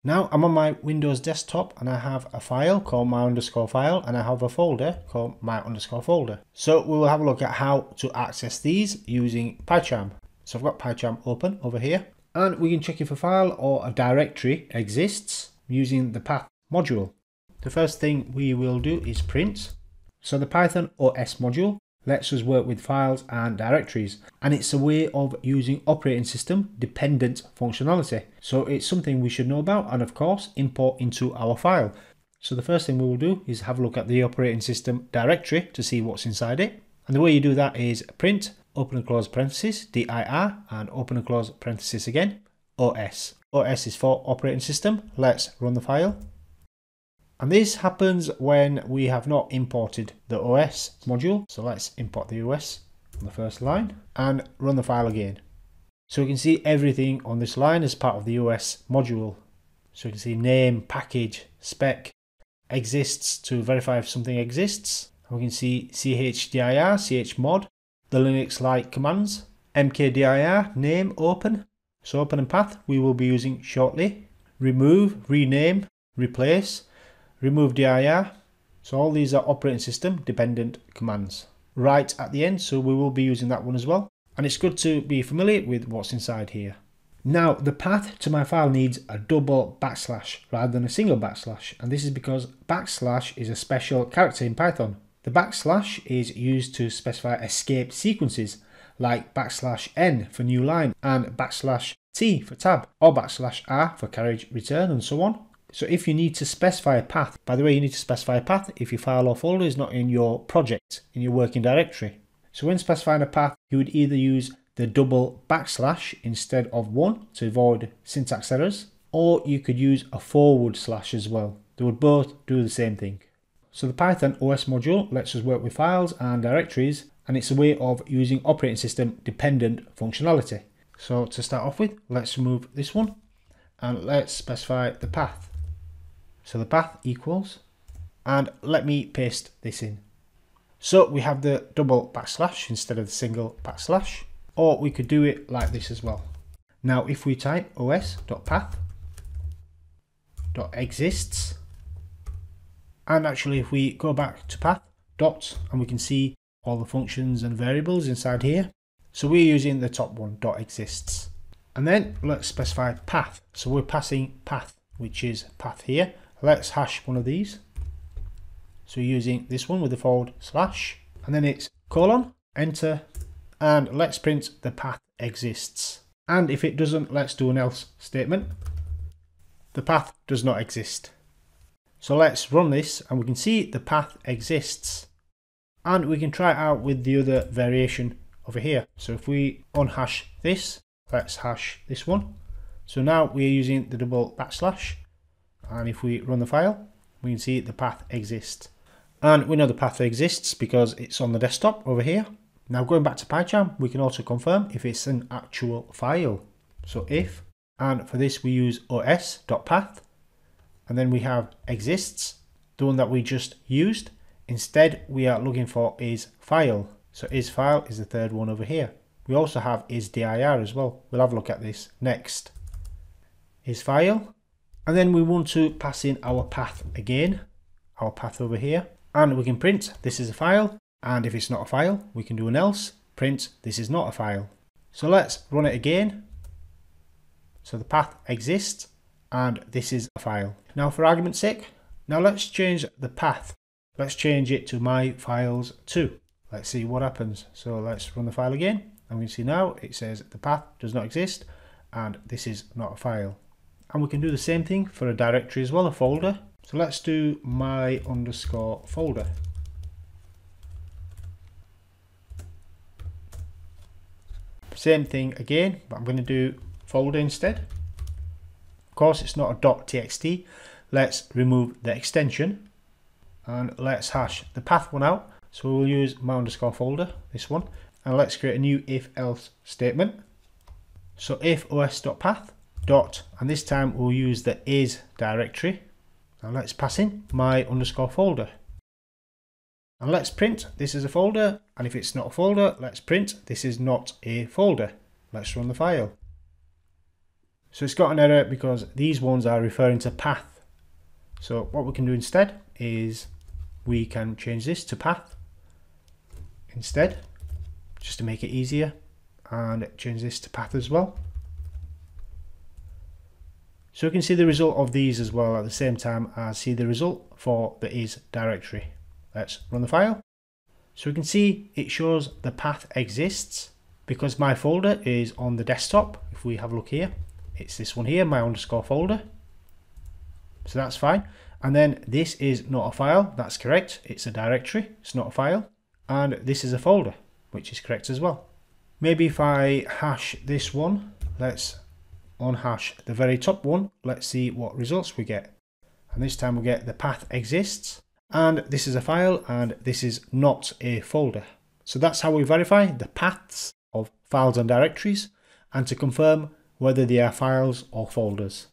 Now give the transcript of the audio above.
Now I'm on my Windows desktop and I have a file called my_file and I have a folder called my_folder. So we will have a look at how to access these using PyCharm. So I've got PyCharm open over here and we can check if a file or a directory exists using the path module. The first thing we will do is print. So the Python OS module lets us work with files and directories, and it's a way of using operating system dependent functionality. So it's something we should know about and of course import into our file. So the first thing we will do is have a look at the operating system directory to see what's inside it. And the way you do that is print, open and close parentheses, dir, and open and close parentheses again, OS. OS is for operating system. Let's run the file. And this happens when we have not imported the OS module. So let's import the OS on the first line and run the file again. So we can see everything on this line as part of the OS module. So you can see name, package, spec, exists to verify if something exists. And we can see chdir, chmod, the Linux-like commands, mkdir, name, open. So open and path we will be using shortly. Remove, rename, replace, remove dir. So all these are operating system dependent commands. Right at the end, so we will be using that one as well. And it's good to be familiar with what's inside here. Now the path to my file needs a double backslash rather than a single backslash, and this is because backslash is a special character in Python. The backslash is used to specify escape sequences like \n for new line and \t for tab, or \r for carriage return, and so on. So if you need to specify a path, by the way, you need to specify a path if your file or folder is not in your project, in your working directory. So when specifying a path, you would either use the double backslash instead of one to avoid syntax errors, or you could use a forward slash as well. They would both do the same thing. So the Python OS module lets us work with files and directories, and it's a way of using operating system dependent functionality. So to start off with, let's remove this one and let's specify the path. So the path equals, and let me paste this in. So we have the double backslash instead of the single backslash, or we could do it like this as well. Now if we type os.path.exists, and actually if we go back to path dot, and we can see all the functions and variables inside here. So we're using the top one, .exists. And then let's specify path. So we're passing path, which is path here. Let's hash one of these. So we're using this one with the forward slash, and then it's colon, enter, and let's print the path exists. And if it doesn't, let's do an else statement. The path does not exist. So let's run this and we can see the path exists. And we can try it out with the other variation over here. So if we unhash this, let's hash this one. So now we're using the double backslash. And if we run the file, we can see the path exists. And we know the path exists because it's on the desktop over here. Now going back to PyCharm, we can also confirm if it's an actual file. So if, and for this we use os.path, and then we have exists, the one that we just used. Instead, we are looking for isfile. So isfile is the third one over here. We also have isdir as well. We'll have a look at this next. Isfile. And then we want to pass in our path again, our path over here. And we can print this is a file. And if it's not a file, we can do an else, print this is not a file. So let's run it again. So the path exists and this is a file. Now for argument's sake, now let's change the path. Let's change it to my files 2. Let's see what happens. So let's run the file again. And we can see now it says the path does not exist and this is not a file. And we can do the same thing for a directory as well, a folder. So let's do my_folder. Same thing again, but I'm going to do folder instead. Of course, it's not a .txt. Let's remove the extension and let's hash the path one out. So we'll use my_folder, this one, and let's create a new if-else statement. So if os.path dot, and this time we'll use the is directory. Now let's pass in my_folder. And let's print this is a folder, and if it's not a folder, let's print this is not a folder. Let's run the file. So it's got an error because these ones are referring to path. So what we can do instead is we can change this to path instead, just to make it easier, and change this to path as well. So we can see the result of these as well at the same time as see the result for the is directory. Let's run the file. So we can see it shows the path exists because my folder is on the desktop. If we have a look here, it's this one here, my underscore folder. So that's fine. And then this is not a file, that's correct. It's a directory, it's not a file. And this is a folder, which is correct as well. Maybe if I hash this one, let's unhash the very top one. Let's see what results we get. And this time we get the path exists, and this is a file, and this is not a folder. So that's how we verify the paths of files and directories, and to confirm whether they are files or folders.